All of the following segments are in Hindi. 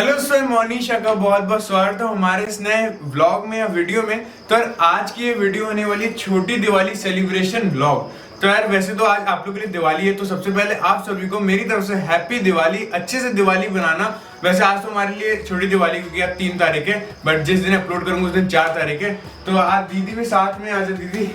हेलो सर, मोनिशा का बहुत बहुत स्वागत है हमारे इस नए व्लॉग में या वीडियो में। तो यार आज की ये वीडियो होने वाली है छोटी दिवाली सेलिब्रेशन व्लॉग। तो यार वैसे तो आज आप लोगों के लिए दिवाली है, तो सबसे पहले आप सभी को मेरी तरफ से हैप्पी दिवाली। अच्छे से दिवाली बनाना। वैसे आज तो हमारे लिए छोटी दिवाली क्योंकि आज 3 तारीख है, बट जिस दिन अपलोड करूंगा उस दिन 4 तारीख है। तो आज दीदी भी साथ में आ जाए। दीदी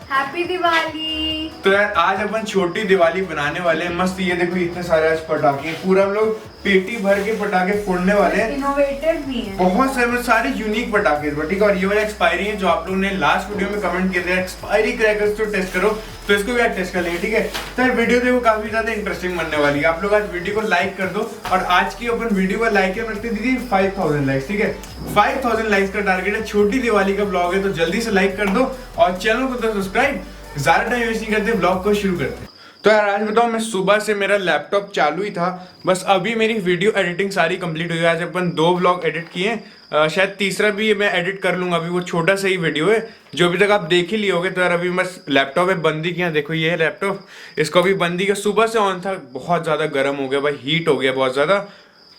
हैप्पी दिवाली। तो यार आज अपन छोटी दिवाली बनाने वाले हैं। मस्त ये देखो इतने सारे आज पटाखे, पूरा हम लोग पेटी भर के पटाखे फोड़ने वाले हैं। इनोवेटिव भी हैं। बहुत सारे यूनिक पटाखे हैं, ठीक है। और ये वाला एक्सपायरी है जो आप लोगों ने लास्ट वीडियो में कमेंट किए थे, एक्सपायरी क्रैकर्स तो टेस्ट करो, तो इसको भी आज टेस्ट कर लेंगे, ठीक है। तो यार वीडियो देखो काफी ज्यादा इंटरेस्टिंग बनने वाली है। आप लोग आज वीडियो को लाइक कर दो। और आज की अपन वीडियो का लाइक रखते दीदी 5000 लाइक्स, ठीक है। 5000 लाइक्स का टारगेट है। छोटी दिवाली का ब्लॉग है तो जल्दी से लाइक कर दो और चैनल को तो सब्सक्राइब। ज्यादा टाइम वेस्ट नहीं करते, ब्लॉग को शुरू करते हैं। तो यार आज बताओ, मैं सुबह से मेरा लैपटॉप चालू ही था, बस अभी मेरी वीडियो एडिटिंग सारी कंप्लीट हुई है। आज अपन 2 व्लॉग एडिट किए, शायद तीसरा भी मैं एडिट कर लूंगा। अभी वो छोटा सा ही वीडियो है जो अभी तक आप देख ही लिए होगे। तो यार अभी बस लैपटॉप है बंदी किया, देखो ये है लैपटॉप, इसको अभी बंदी किया। सुबह से ऑन था, बहुत ज्यादा गर्म हो गया भाई, हीट हो गया बहुत ज्यादा।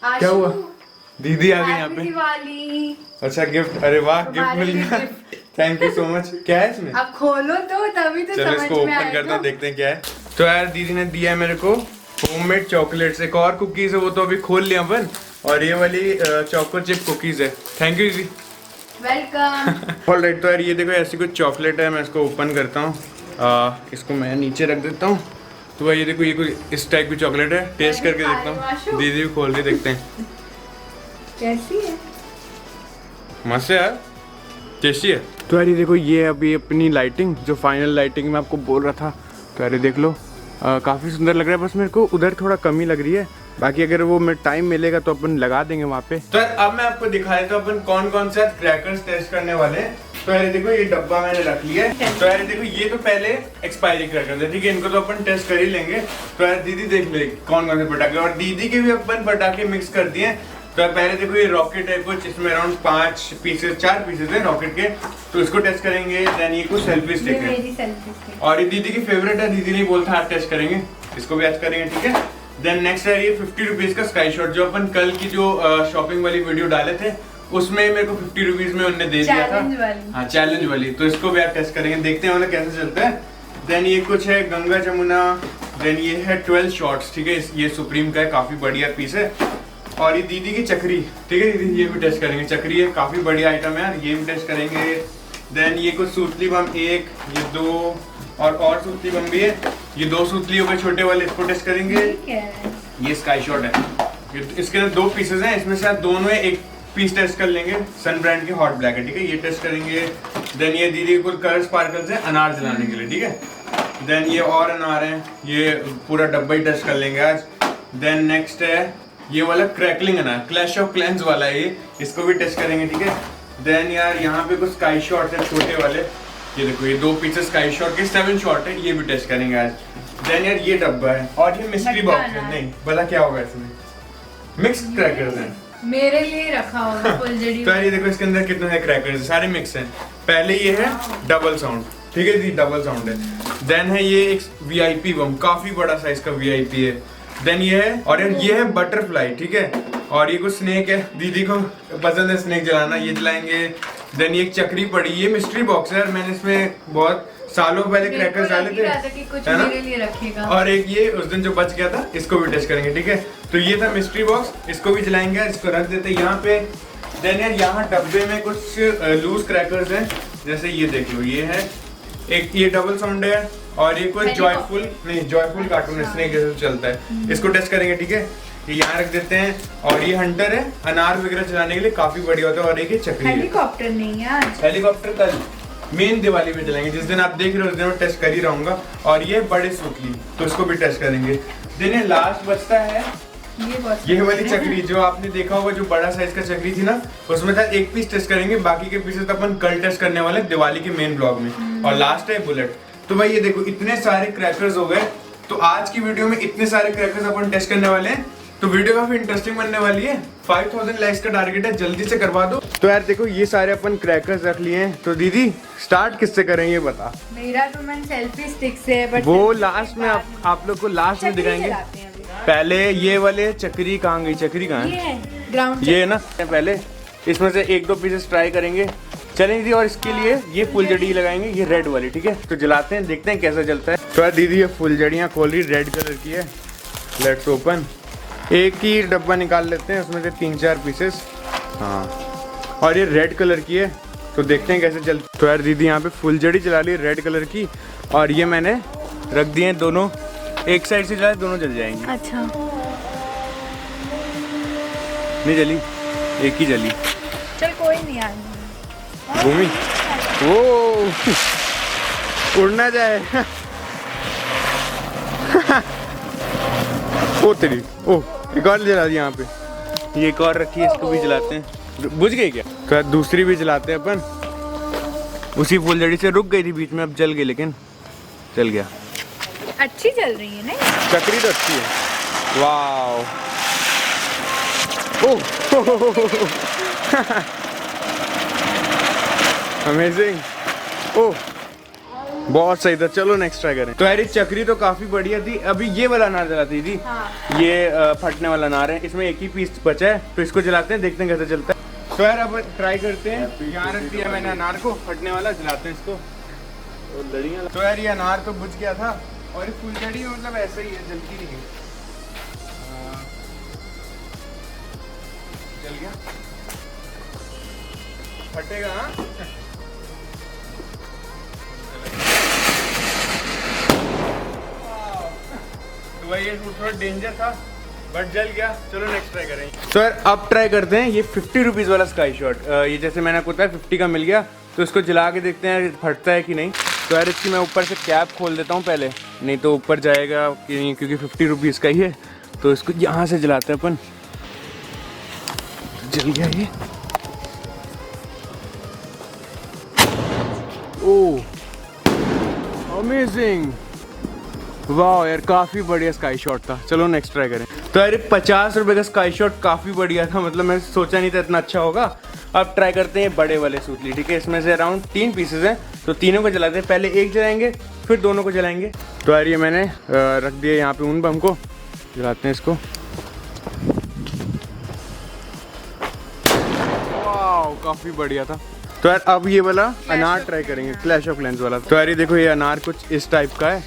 क्या हुआ? दीदी आ गई यहाँ पे। दिवाली। अच्छा गिफ्ट, अरे वाह गिफ्ट मिल गया, थैंक यू सो मच। क्या है इसमें? अब खोलो तो तभी तो चलो समझ इसको में ओपन आएगा। करता हूँ, देखते हैं क्या है। तो यार दीदी ने दिया है मेरे को होममेड चॉकलेट्स। एक और कुकीज है, वो तो अभी खोल लिया अपन। और ये वाली चोको चिप कुकीज है। थैंक यू दीदी। वेलकम। ऑलराइट, तो यार ये देखो ऐसी कुछ चॉकलेट है, मैं इसको ओपन करता हूँ। इसको मैं नीचे रख देता हूँ। तो भाई ये देखो, ये कुछ इस टाइप की चॉकलेट है। टेस्ट करके देखता हूँ। दीदी भी खोल के देखते हैं कैसी है। मस्त है यार, टेस्टी है। तो यार ये देखो, ये अभी अपनी लाइटिंग, जो फाइनल लाइटिंग मैं आपको बोल रहा था। तो यार ये देख लो, काफ़ी सुंदर लग रहा है। बस मेरे को उधर थोड़ा कमी लग रही है, बाकी अगर वो मैं टाइम मिलेगा तो अपन लगा देंगे वहाँ पे। तो यार अब मैं आपको दिखा देता हूँ अपन कौन कौन सा क्रैकर्स टेस्ट करने वाले हैं। तो यार देखो, ये डब्बा मैंने रख लिया है। तो यार देखो, ये तो पहले एक्सपायरी क्रैकर्स है, ठीक है। इनको तो अपन टेस्ट कर ही लेंगे। तो यार दीदी देख ले कौन कौन से पटाखे, और दीदी के भी अपन पटाखे मिक्स कर दिए। तो पहले देखो, ये रॉकेट है कुछ, इसमें अराउंड 4 पीसेस हैं रॉकेट के, तो इसको टेस्ट करेंगे। देन ये कुछ सेल्फी स्टिक है, मेरी सेल्फी स्टिक। और ये दीदी की फेवरेट है, दीदी ने बोला था आज टेस्ट करेंगे, इसको भी आज करेंगे, ठीक है। देन नेक्स्ट है ये 50 रुपीज का स्काई शॉट, जो अपन कल की जो शॉपिंग वाली वीडियो डाले थे उसमें मेरे को 50 रुपीज में उन्होंने दे दिया था। हाँ, चैलेंज वाली। तो इसको भी आप टेस्ट करेंगे, देखते हैं मतलब कैसे चलता है। देन ये कुछ है गंगा जमुना। देन ये है 12 शॉट्स, ठीक है। ये सुप्रीम का है, काफी बढ़िया पीस है। और ये दीदी की चक्री, ठीक है दीदी, ये भी टेस्ट करेंगे। चक्री है, काफी बढ़िया आइटम है यार, ये भी टेस्ट करेंगे। देन ये कुछ सूतली बम, 1, ये 2 और सूतली बम भी है। ये 2 सूतली हो गए छोटे वाले, इसको टेस्ट करेंगे। ये स्काई शॉट है, इसके अंदर 2 पीसेस हैं, इसमें से दोनों है, एक पीस टेस्ट कर लेंगे। सन ब्रांड के हॉट ब्लैक है, ठीक है, ये टेस्ट करेंगे। देन ये दीदी के कुछ कलर स्पार्कल्स है अनार जलाने के लिए, ठीक है। देन ये और अनार है, ये पूरा डब्बा ही टेस्ट कर लेंगे आज। देन नेक्स्ट है ये वाला क्रैकलिंग अनार, क्लैश ऑफ क्लैंस वाला है ये, इसको भी टेस्ट करेंगे, ठीक है। देन यार यहाँ पे कुछ स्काई शॉट है छोटे वाले, ये देखो, ये 2 पीसेस स्काई शॉट के 7 शॉट है, ये भी टेस्ट करेंगे आज। देन यार ये डब्बा है, और ये मिस्ट्री बॉक्स है। नहीं भला क्या होगा इसमें, मिक्स क्रैकर्स हैं, मेरे लिए रखा होगा फुलझड़ी। तो यार ये देखो, इसके अंदर कितने हैं क्रैकर्स, सारे मिक्स हैं। पहले ये है डबल साउंड, ठीक है जी, डबल साउंड है। देन है ये एक वीआईपी बम, काफी बड़ा साइज का वीआईपी है। देन ये है, और ये है बटरफ्लाई, ठीक है। और ये कुछ स्नेक है, दीदी को पसंद है स्नेक जलाना, ये जलाएंगे। देन ये एक चक्री पड़ी, ये मिस्ट्री बॉक्स है, मैंने इसमें बहुत सालों पहले क्रैकर्स डाले थे, है ना? मेरे लिए रखेगा। और एक ये उस दिन जो बच गया था, इसको भी टेस्ट करेंगे, ठीक है। तो ये था मिस्ट्री बॉक्स, इसको भी जलाएंगे, इसको रख देते हैं यहाँ पे। देन यार यहाँ डब्बे में कुछ लूज क्रैकर्स हैं, जैसे ये देख लो, ये है एक, ये डबल साउंड है। और ये कोई जॉयफुल कार्टून स्नेक जैसे चलता है, इसको टेस्ट करेंगे, ठीक है। ये यहाँ रख देते हैं। और ये हंटर है, अनार वगैरह चलाने के लिए काफी बढ़िया होता है। और एक ये चक्री है। हेलीकॉप्टर नहीं है आज, हेलीकॉप्टर कल मेन दिवाली में चलाएंगे, जिस दिन आप देख रहे हो उस दिन मैं टेस्ट कर ही रहूंगा। और ये बड़े सूतली, तो इसको भी टेस्ट करेंगे। दिन ये लास्ट बचता है ये वाली चक्री, जो आपने देखा होगा, जो बड़ा साइज का चक्री थी ना, उसमें था 1 पीस टेस्ट करेंगे, बाकी के पीसेस अपन कल टेस्ट करने वाले दिवाली के मेन ब्लॉग में। और लास्ट है बुलेट। तो भाई ये देखो, इतने सारे क्रैकर्स हो गए। तो आज की वीडियो में इतने सारे क्रैकर्स अपन टेस्ट करने वाले हैं, तो वीडियो काफी इंटरेस्टिंग बनने वाली है। 5000 लाइक्स का टारगेट है, जल्दी से करवा दो। तो यार देखो, ये सारे अपन क्रैकर्स रख लिए हैं। तो दीदी स्टार्ट किससे करेंगे ये बता। मेरा तो मन सेल्फी स्टिक से है, बट वो लास्ट में आप लोग को लास्ट में दिखाएंगे। पहले ये वाले चक्री कहाँ गई, चक्री कहाँ है? ग्राउंड ये है ना, पहले इसमें से 1-2 पीसेस ट्राई करेंगे, चलें दीदी। और इसके लिए ये फुलझड़ी लगाएंगे, ये रेड वाली, ठीक है। तो जलाते हैं, देखते हैं कैसा जलता है। तो यार दीदी ये फुलझड़ियाँ खोल रही, रेड कलर की है। Let's open. एक ही डब्बा निकाल लेते हैं, उसमें से 3-4 पीसेस। हाँ, और ये रेड कलर की है, तो देखते हैं कैसे जलती है। तो यार दीदी यहाँ पे फुलझड़ी जला ली रेड कलर की, और ये मैंने रख दिए हैं दोनों, एक साइड से जलाए दोनों जल जाएंगे। अच्छा, नहीं जली, एक ही जली। चल कोई नहीं यार, घूमी वो उड़ना जाए। ओ तेरी, ओ एक और जला दी यहाँ पे, ये एक और रखी है, इसको भी जलाते हैं। बुझ गई क्या? तो यार दूसरी भी जलाते हैं अपन। उसी फुलझड़ी से रुक गई थी बीच में, अब जल गई, लेकिन जल गया। अच्छी चल रही है ना, चक्री तो अच्छी है। वाओ, ओह अमेजिंग, ओह बहुत सही था। चलो नेक्स्ट ट्राई करें। तो यार चक्री तो काफी बढ़िया थी। अभी ये वाला अनार जलाती थी। हाँ। ये फटने वाला अनार है, इसमें एक ही पीस बचा है, तो इसको जलाते हैं, देखते हैं कैसे चलता है। तो यार अब ट्राई करते हैं। यहाँ रख दिया मैंने अनार को, फटने वाला, जलाते हैं इसको। तो यार ये अनार तो बुझ गया था, और ये फुलझड़ी मतलब ऐसा ही है, जलती नहीं है। जल गया, फटेगा। हाँ तो भाई ये थोड़ा डेंजर था, बट जल गया। चलो नेक्स्ट ट्राई करें। तो यार अब ट्राई करते हैं ये 50 रुपीज़ वाला स्काई शॉट। ये जैसे मैंने आपको बताया 50 का मिल गया, तो इसको जला के देखते हैं फटता है कि नहीं। तो यार इसकी मैं ऊपर से कैप खोल देता हूँ पहले, नहीं तो ऊपर जाएगा कि नहीं, क्योंकि 50 रुपीज़ का ही है। तो इसको यहाँ से जलाते हैं अपन। जल गया ये। ओह अमेजिंग, वाह यार काफ़ी बढ़िया स्काई शॉट था। चलो नेक्स्ट ट्राई करें। तो यार 50 रुपये का स्काई शॉट काफ़ी बढ़िया था, मतलब मैं सोचा नहीं था इतना अच्छा होगा। अब ट्राई करते हैं बड़े वाले सूतली, ठीक है। इसमें से अराउंड 3 पीसेस हैं, तो तीनों को जलाते हैं। पहले एक जलाएंगे, फिर दोनों को जलाएंगे। तो यार ये मैंने रख दिया यहाँ पे उन बम को, जलाते हैं इसको। वाह काफ़ी बढ़िया था। तो यार अब ये वाला अनार ट्राई करेंगे, क्लैश ऑफ क्लैंस वाला। तो यार ये देखो, ये अनार कुछ इस टाइप का है।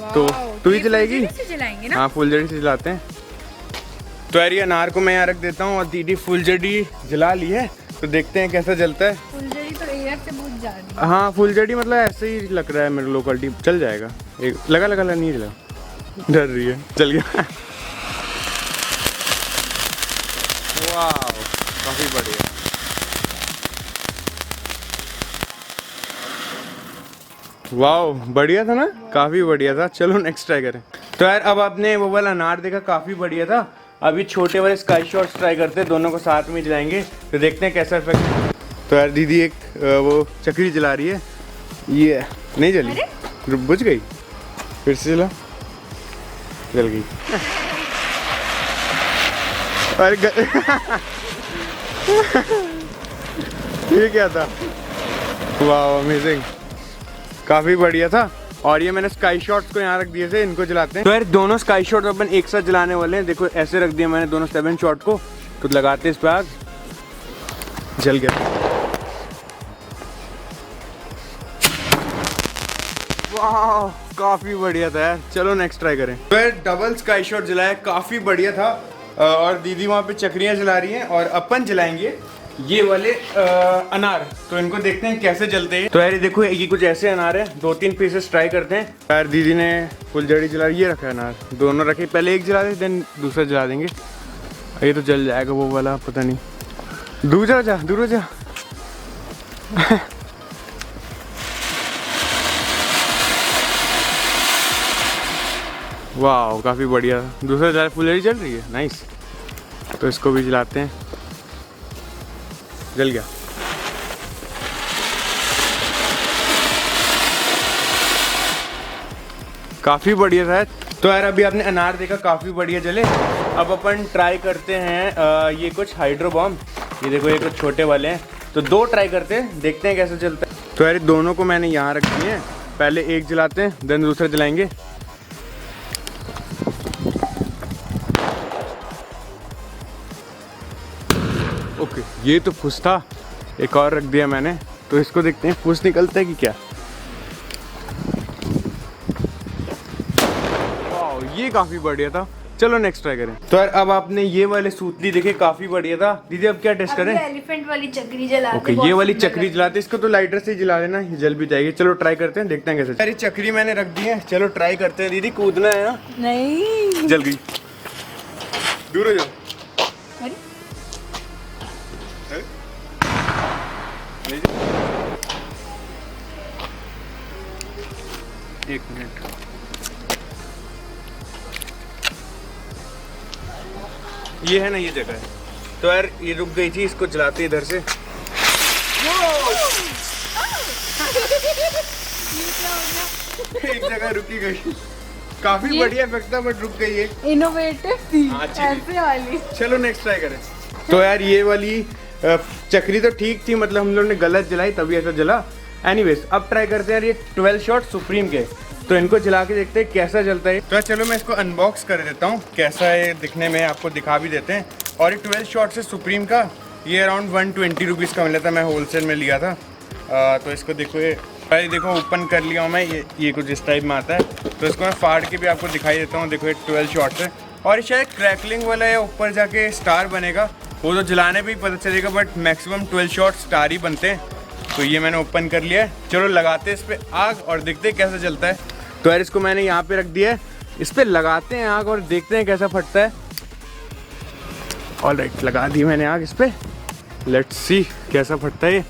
तो तू ही जलाएगी? जलाएंगे ना? हाँ फुलझड़ी से जलाते हैं। तो यार ये अनार को मैं यहाँ रख देता हूँ, और दीदी फुलझड़ी जला ली है, तो देखते हैं कैसा जलता है। फुलझड़ी तो एयर से बुझ जा रही है। हाँ फुलझड़ी मतलब ऐसे ही लग रहा है मेरे लोकलिटी, चल जाएगा। एक लगा लगा नहीं जला, डर रही है। चल गया। वाह काफी बढ़िया। वाह बढ़िया था ना, काफी बढ़िया था। चलो नेक्स्ट ट्राई करें। तो यार अब आपने वो वाला अनार देखा, काफी बढ़िया था। अभी छोटे वाले स्काई शॉट्स ट्राई करते हैं, दोनों को साथ में जलाएंगे, तो देखते हैं कैसा इफेक्ट है। तो यार दीदी एक वो चक्री जला रही है, ये नहीं जली, बुझ गई। फिर से जला, जल गई। अरे ये क्या था? वाह अमेजिंग, काफी बढ़िया था। और ये मैंने स्काई शॉट्स को यहाँ रख दिए थे, इनको जलाते हैं। तो यार दोनों स्काई शॉट अपन एक साथ जलाने वाले हैं। देखो ऐसे रख दिया मैंने दोनों 7 शॉट को, तो लगाते इस पे आग। जल गया। वाह काफी बढ़िया था यार। चलो नेक्स्ट ट्राई करें। तो यार डबल स्काई शॉट जलाया, काफी बढ़िया था। और दीदी वहाँ पे चक्रियाँ जला रही हैं, और अपन जलाएंगे ये वाले अनार। तो इनको देखते हैं कैसे जलते हैं। तो यार ये देखो, ये कुछ ऐसे अनार है, 2-3 पीसेस ट्राई करते हैं। यार दीदी ने फुलझड़ी जला, ये रखा है अनार, दोनों रखे। पहले एक जला दे, देन दूसरा जला देंगे। ये तो जल जाएगा वो वाला, पता नहीं। दूर जा, जा दूर जा। वाह काफ़ी बढ़िया, दूसरा जला, फुलझड़ी जल रही है, नाइस। तो इसको भी जलाते हैं। जल गया। काफ़ी बढ़िया था। तो यार अभी आपने अनार देखा, काफ़ी बढ़िया जले। अब अपन ट्राई करते हैं ये कुछ हाइड्रो बॉम्ब। ये देखो ये कुछ छोटे वाले हैं, तो 2 ट्राई करते हैं, देखते हैं कैसे चलता है। तो यार दोनों को मैंने यहाँ रख दिए हैं, पहले एक जलाते हैं, देन दूसरा जलाएंगे। ओके, ये तो फुस था, एक और रख दिया मैंने, तो इसको देखते हैं फुस निकलता है कि क्या। वाह, ये काफ़ी बढ़िया था। चलो नेक्स्ट ट्राई करें। तो यार अब आपने ये वाले सूतली देखे, काफ़ी बढ़िया था। दीदी अब क्या टेस्ट करें? एलिफेंट वाली चक्री जलाते। ओके, ये वाली चक्री जलाते, इसको तो लाइटर से जला लेना, ये जल भी जाएगी। चलो ट्राई करते हैं, देखते हैं कैसे। यार ये चक्री मैंने रख दी है, चलो ट्राई करते हैं। दीदी कूदना है ना? नहीं, जल गई, दूर हो जाओ। एक मिनट, ये है ना, ये जगह है। तो यार ये रुक गई थी, इसको जलाते इधर से। एक जगह रुकी गई, काफी बढ़िया इफेक्ट था बट रुक गई है। इनोवेटिव थी ऐसे वाली। चलो नेक्स्ट ट्राई करें। तो यार ये वाली चक्री तो ठीक थी, मतलब हम लोग ने गलत जलाई तभी ऐसा जला। एनीवेज अब ट्राई करते हैं यार ये 12 शॉट सुप्रीम के, तो इनको जला के देखते हैं कैसा जलता है। तो चलो मैं इसको अनबॉक्स कर देता हूँ, कैसा है दिखने में, आपको दिखा भी देते हैं। और ये 12 शॉट से सुप्रीम का ये अराउंड 120 रुपीज़ का मिला था, मैं होलसेल में लिया था। तो इसको देखो, ये भाई देखो ओपन कर लिया हूँ मैं, ये कुछ इस टाइप में आता है। तो इसको मैं फाड़ के भी आपको दिखाई देता हूँ। देखो ये 12 शॉट्स है, और ये शायद क्रैकलिंग वाला है, ऊपर जाके स्टार बनेगा, वो तो जलाने पे ही पता चलेगा, बट मैक्सिमम 12 शॉट स्टार ही बनते हैं। तो ये मैंने ओपन कर लिया है, चलो लगाते हैं इस पर आग और देखते हैं कैसा जलता है। तो यार इसको मैंने यहाँ पे रख दिया है, इस पर लगाते हैं आग और देखते हैं कैसा फटता है। ऑलराइट, लगा दी मैंने आग इस पर, लेट्स सी कैसा फटता है।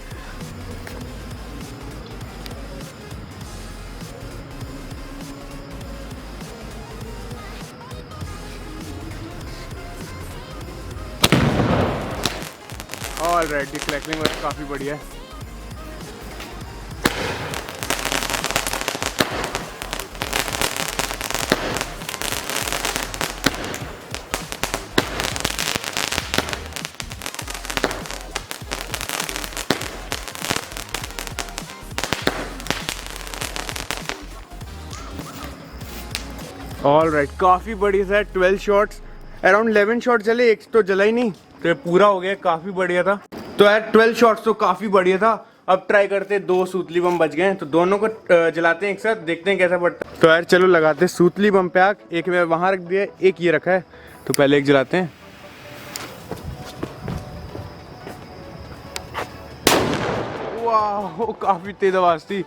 ऑलराइट, ये क्रैकलिंग वर्क काफ़ी बढ़िया है। ऑलराइट, काफ़ी बढ़िया था। 12 शॉट्स, अराउंड 11 शॉट जले, एक तो जला ही नहीं, तो ये पूरा हो गया, काफ़ी बढ़िया था। तो यार 12 शॉट्स तो काफ़ी बढ़िया था। अब ट्राई करते हैं, 2 सूतली बम बच गए हैं, तो दोनों को जलाते हैं एक साथ, देखते हैं कैसा पड़ता है। तो यार चलो लगाते हैं सूतली बम पे आग। एक मैं वहाँ रख दिया, एक ये रखा है, तो पहले एक जलाते हैं। वाह, काफ़ी तेज आवाज़ थी।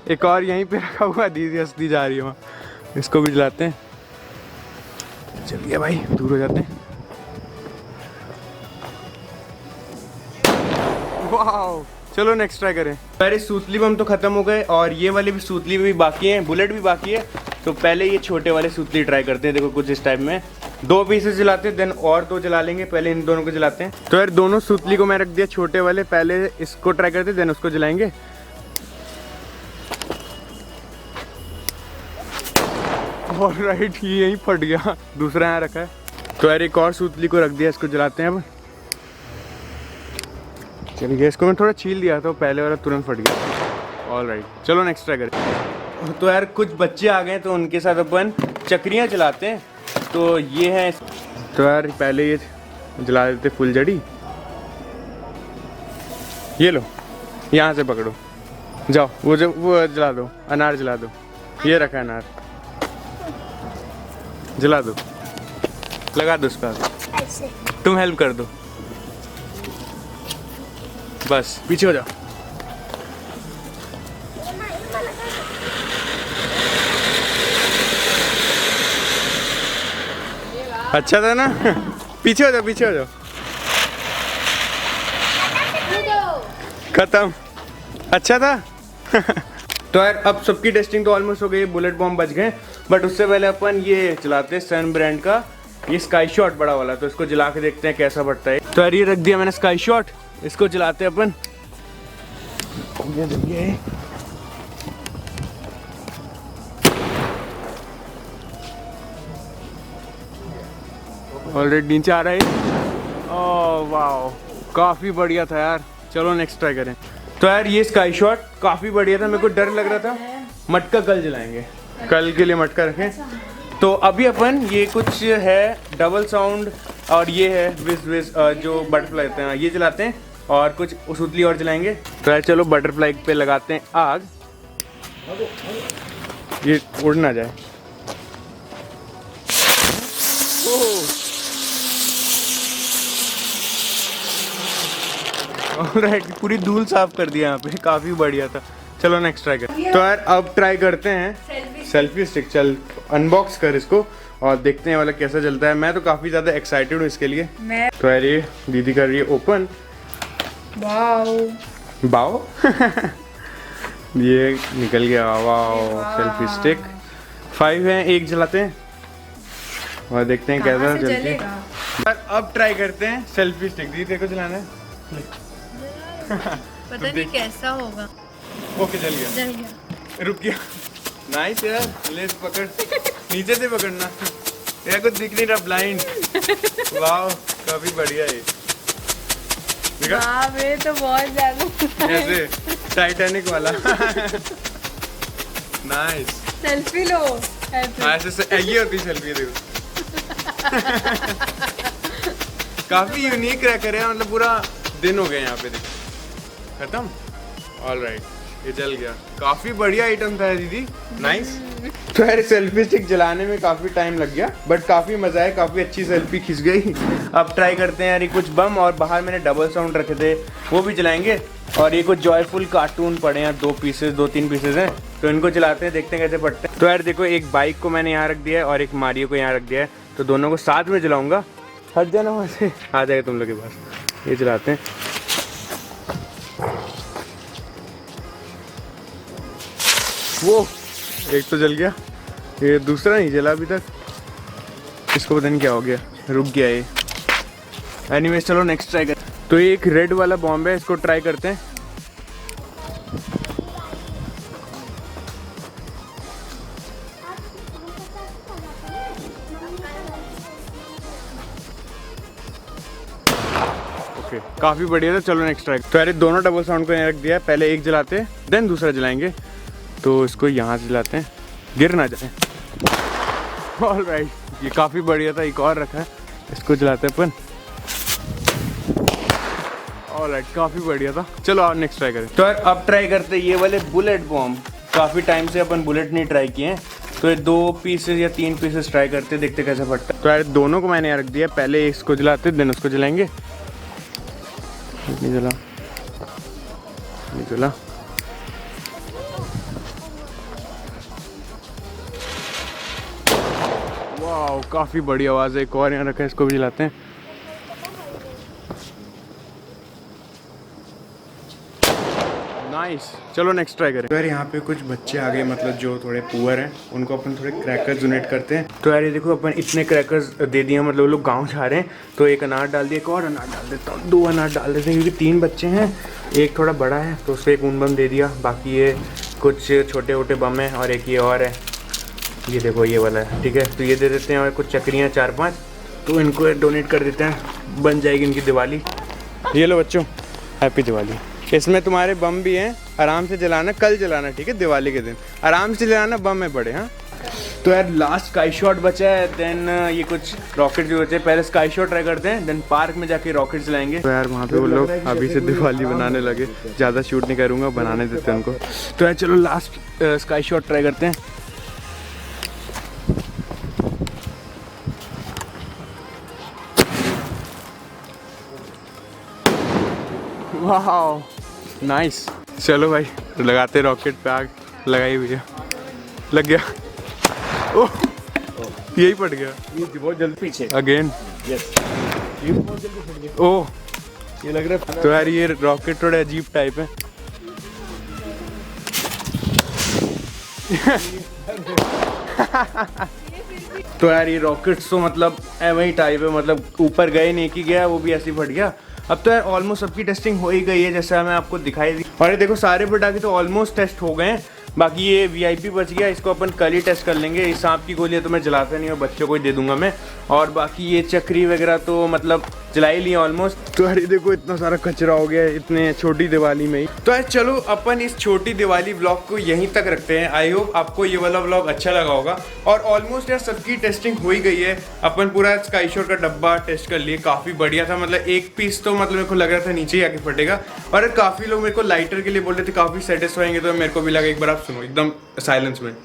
एक और यहीं पे रखा हुआ, दीदी हंसती जा रही है वहाँ, इसको भी जलाते हैं। चलिए भाई, दूर हो जाते हैं। वाह, चलो नेक्स्ट ट्राई करें। पहले सूतली बम तो खत्म हो गए, और ये वाले भी सूतली भी बाकी हैं, बुलेट भी बाकी है। तो पहले ये छोटे वाले सूतली ट्राई करते हैं। देखो कुछ इस टाइप में 2 पीसेस जलाते हैं, देन और 2 जला लेंगे। पहले इन दोनों को जलाते हैं। तो यार दोनों सूतली को मैं रख दिया छोटे वाले, पहले इसको ट्राई करते हैं, देन उसको जलाएंगे। ऑलराइट, ये यहीं फट गया, दूसरा यहाँ रखा है। तो यार एक और सूतली को रख दिया, इसको जलाते हैं अब। चलिए, इसको मैं थोड़ा छील दिया था, पहले वाला तुरंत फट गया। ऑलराइट, चलो नेक्स्ट ट्राई करें। तो यार कुछ बच्चे आ गए, तो उनके साथ अपन चक्रियाँ जलाते हैं। तो ये है, तो यार पहले ये जला देते फुलझड़ी। ये लो, यहाँ से पकड़ो, जाओ वो जला दो, अनार जला दो। ये रखा है अनार, जला दो, लगा दो उसका, तुम हेल्प कर दो, बस पीछे हो जाओ। अच्छा था ना? पीछे हो जाओ, पीछे हो जाओ। खत्म, अच्छा था। तो यार अब सबकी टेस्टिंग तो ऑलमोस्ट हो गई, बुलेट बॉम्ब बच गए, बट उससे पहले अपन ये चलाते हैं सन ब्रांड का ये स्काई शॉट बड़ा वाला। तो इसको जला के देखते हैं कैसा बढ़ता है। तो यार ये रख दिया मैंने स्काई शॉट, इसको जलाते हैं अपन। ऑलरेडी नीचे आ रहा है। ओह वाह, काफ़ी बढ़िया था यार। चलो नेक्स्ट ट्राई करें। तो यार ये स्काई शॉट काफ़ी बढ़िया था, मेरे को डर लग रहा था। मटका कल जलाएंगे, कल के लिए मटका रखें। तो अभी अपन ये कुछ है डबल साउंड और ये है विज जो बटरफ्लाई होते हैं ये जलाते हैं, और कुछ उसूतली और जलाएंगे। तो यार चलो बटरफ्लाई पे लगाते हैं आग, ये उड़ ना जाए। ऑलराइट, पूरी धूल साफ कर दिया यहाँ पे, काफी बढ़िया था। चलो नेक्स्ट ट्राई करते हैं। तो यार अब ट्राई करते हैं सेल्फी स्टिक। चल अनबॉक्स कर इसको और देखते हैं वाला कैसा चलता है। मैं तो काफी ज्यादा एक्साइटेड हूँ इसके लिए। तो यार ये दीदी कर रही है ओपन। बाओ ये निकल गया। वाओ सेल्फी स्टिक 5 है, एक जलाते हैं और देखते हैं कैसा चलती है। अब ट्राई करते हैं सेल्फी स्टिक। दीदी देखो जलाना है। पता नहीं कैसा होगा। ओके जल गया, रुक गया। नाइस यार, ले पकड़, नीचे से पकड़ना यार, कुछ दिख नहीं रहा, ब्लाइंड। वाह काफी बढ़िया है। ये तो बहुत ज्यादा ऐसे टाइटैनिक वाला। नाइस, सेल्फी लो ऐसे ये होती सेल्फी। देखो काफी यूनिक क्रैकर है, मतलब पूरा दिन हो गया यहाँ पे। देखो खत्म। ऑलराइट, ये जल गया। काफी बढ़िया आइटम था दीदी, नाइस। तो यार सेल्फी स्टिक जलाने में काफी टाइम लग गया, बट काफी मजा आया, काफी अच्छी सेल्फी खिंच गई। अब ट्राई करते हैं यार ये कुछ बम, और बाहर मैंने डबल साउंड रखे थे वो भी जलाएंगे। और ये कुछ जॉयफुल कार्टून पड़े हैं, 2-3 पीसेज हैं, तो इनको जलाते हैं, देखते हैं कैसे पड़ते हैं। तो यार देखो एक बाइक को मैंने यहाँ रख दिया है और एक मारियो को यहाँ रख दिया है, तो दोनों को साथ में जलाऊंगा। हट जाना वहाँ से, आ जाएगा तुम लोग के पास। ये जलाते हैं। वो एक तो जल गया, ये दूसरा नहीं जला अभी तक। इसको पता नहीं क्या हो गया, रुक गया ये। एनीवेज चलो नेक्स्ट ट्राई करते हैं। तो ये एक रेड वाला बॉम्ब है, इसको ट्राई करते हैं। ओके काफी बढ़िया था। चलो नेक्स्ट ट्राई। तो यार दोनों डबल साउंड को यहाँ रख दिया, पहले एक जलाते हैं देन दूसरा जलाएंगे। तो इसको यहाँ से जलाते हैं, गिर ना जाए। ऑलराइट, ये काफ़ी बढ़िया था। एक और रखा है, इसको जलाते हैं अपन। ऑलराइट, काफ़ी बढ़िया था। चलो और नेक्स्ट ट्राई करें। तो यार अब ट्राई करते हैं ये वाले बुलेट बॉम्ब। काफ़ी टाइम से अपन बुलेट नहीं ट्राई किए हैं, तो ये 2 पीसेस या 3 पीसेस ट्राई करते हैं, देखते कैसा फटता है। तो यार दोनों को मैंने यहाँ रख दिया, पहले इसको जलाते देन उसको जलाएंगे। नहीं जला, नहीं जला। वाह काफी बड़ी आवाज है। एक और यहाँ रखा है, इसको भी जलाते हैं। नाइस, चलो नेक्स्ट ट्राई करें। तो यार यहाँ पे कुछ बच्चे आ गए, मतलब जो थोड़े पुअर हैं, उनको अपन थोड़े क्रैकर्स डोनेट करते हैं। तो यार ये देखो अपन इतने क्रैकर्स दे दिए, मतलब वो लोग गाँव जा रहे हैं, तो एक अनार डाल दिया, एक और अनार डाल देता हूँ, 2 अनार डाल देते हैं, क्योंकि 3 बच्चे हैं, एक थोड़ा बड़ा है, तो उसको एक ऊन बम दे दिया। बाकी ये कुछ छोटे छोटे बम हैं और एक ये और है, ये देखो ये वाला है, ठीक है। तो ये दे देते हैं, और कुछ चक्रियाँ 4-5, तो इनको डोनेट कर देते हैं, बन जाएगी इनकी दिवाली। ये लो बच्चों, हैप्पी दिवाली। इसमें तुम्हारे बम भी हैं, आराम से जलाना, कल जलाना, ठीक है, दिवाली के दिन आराम से जलाना, बम में पड़े। हाँ तो यार लास्ट स्काई शॉट बचा है, देन ये कुछ रॉकेट जो बचे हैं, पहले स्काई शॉट ट्राई करते हैं, देन पार्क में जाके रॉकेट जलाएंगे। तो यार वहाँ पे वो लोग अभी से दिवाली बनाने लगे, ज़्यादा शूट नहीं करूँगा, बनाने देते हैं उनको। तो यार चलो लास्ट स्काई शॉट ट्राई करते हैं। वाह नाइस, चलो भाई लगाते रॉकेट पे आग। लगाई भैया, लग गया। ओह यही पड़ गया, ये बहुत जल्दी पीछे अगेन। यस, ये बहुत जल्दी फट गया। ओह ये लग रहा है। तो यार ये रॉकेट थोड़ा अजीब टाइप है। तो यार ये रॉकेट्स तो मतलब वही टाइप है, मतलब ऊपर गए नहीं कि गया, वो भी ऐसे ही फट गया। अब तो यार ऑलमोस्ट सबकी टेस्टिंग हो ही गई है, जैसा मैं आपको दिखाई दी। और ये देखो सारे पटाखे तो ऑलमोस्ट टेस्ट हो गए हैं, बाकी ये VIP बच गया, इसको अपन कल ही टेस्ट कर लेंगे। इस सांप की गोलियाँ तो मैं जलाता नहीं हूँ, बच्चों को ही दे दूंगा मैं। और बाकी ये चक्री वगैरह तो मतलब जला ही लिए ऑलमोस्ट। तो अरे देखो इतना सारा कचरा हो गया है इतने छोटी दिवाली में ही। तो यार चलो अपन इस छोटी दिवाली व्लॉग को यहीं तक रखते हैं। आई होप आपको ये वाला व्लॉग अच्छा लगा होगा। और ऑलमोस्ट यार सबकी टेस्टिंग हो ही गई है। अपन पूरा स्काईशोर का डब्बा टेस्ट कर लिए, काफ़ी बढ़िया था। मतलब एक पीस तो मतलब मेरे को लग रहा था नीचे ही आके फटेगा। और काफ़ी लोग मेरे को लाइटर के लिए बोल रहे थे काफ़ी सेटिस्फाइंग है, तो मेरे को भी लगा एक बार आप सुनो एकदम साइलेंस में,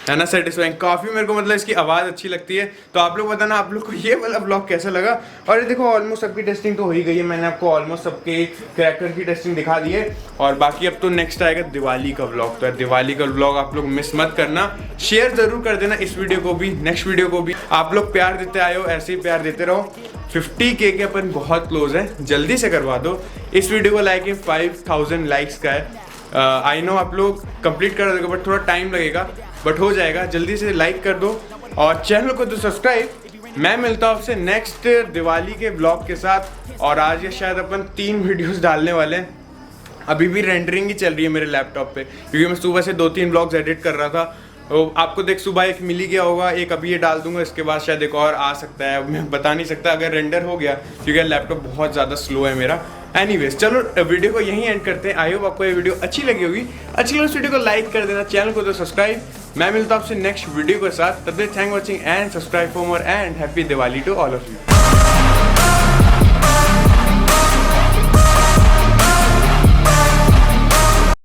है ना सेटिस्फाइंग काफ़ी। मेरे को मतलब इसकी आवाज़ अच्छी लगती है। तो आप लोग बताना आप लोग को ये वाला ब्लॉग कैसा लगा। और ये देखो ऑलमोस्ट सबकी टेस्टिंग तो हो ही गई है। मैंने आपको ऑलमोस्ट सबके क्रैकर की टेस्टिंग दिखा दी है। और बाकी अब तो नेक्स्ट आएगा दिवाली का ब्लॉग। तो दिवाली का ब्लॉग आप लोग मिस मत करना, शेयर ज़रूर कर देना इस वीडियो को भी, नेक्स्ट वीडियो को भी। आप लोग प्यार देते आए हो, ऐसे ही प्यार देते रहो। 50K के अपन बहुत क्लोज हैं, जल्दी से करवा दो। इस वीडियो को लाइक 5000 लाइक्स का है। आई नो आप लोग कंप्लीट कर दोगे बट थोड़ा टाइम लगेगा, बट हो जाएगा। जल्दी से लाइक कर दो और चैनल को तो सब्सक्राइब। मैं मिलता हूँ आपसे नेक्स्ट दिवाली के ब्लॉग के साथ। और आज ये शायद अपन 3 वीडियोस डालने वाले हैं। अभी भी रेंडरिंग ही चल रही है मेरे लैपटॉप पे, क्योंकि मैं सुबह से 2-3 ब्लॉग्स एडिट कर रहा था। तो आपको देख सुबह एक मिल ही गया होगा, एक अभी ये डाल दूंगा, इसके बाद शायद एक और आ सकता है। मैं बता नहीं सकता अगर रेंडर हो गया, क्योंकि लैपटॉप बहुत ज़्यादा स्लो है मेरा। एनीवेज चलो वीडियो को यहीं एंड करते हैं। आई होप आपको ये वीडियो अच्छी लगी होगी। अच्छी लगी इस वीडियो को लाइक कर देना, चैनल को तो सब्सक्राइब। मैं मिलता हूँ आपसे नेक्स्ट वीडियो के साथ। तब तक thank watching and subscribe for more and happy Diwali to all of you.